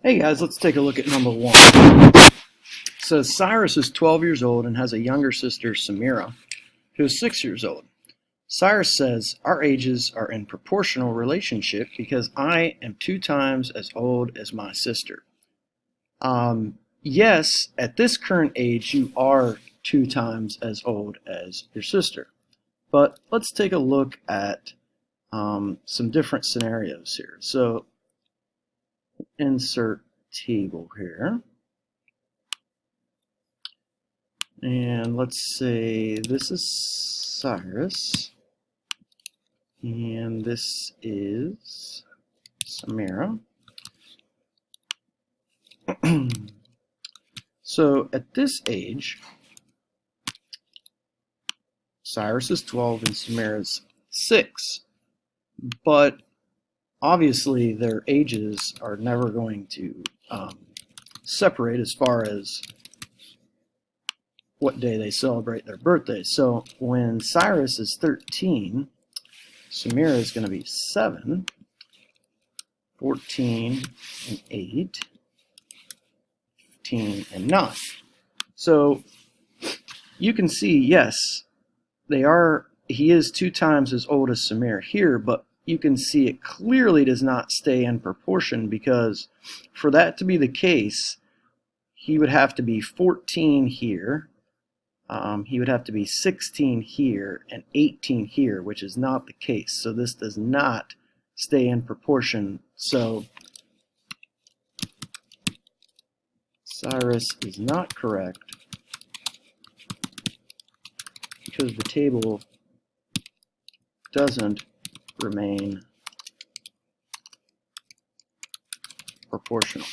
Hey guys, let's take a look at number one. It says Cyrus is 12 years old and has a younger sister, Samira, who is 6 years old. Cyrus says, our ages are in proportional relationship because I am 2 times as old as my sister. Yes, at this current age, you are 2 times as old as your sister. But let's take a look at some different scenarios here. So insert table here. And let's say this is Cyrus, and this is Samira. So at this age, Cyrus is 12 and Samira's 6. But obviously their ages are never going to separate as far as what day they celebrate their birthday. So when Cyrus is 13, Samira is going to be 7, 14, and 8, 15, and 9. So you can see, yes, he is 2 times as old as Samira here, but you can see it clearly does not stay in proportion, because for that to be the case, he would have to be 14 here, he would have to be 16 here, and 18 here, which is not the case. So this does not stay in proportion. So Cyrus is not correct because the table doesn't remain proportional.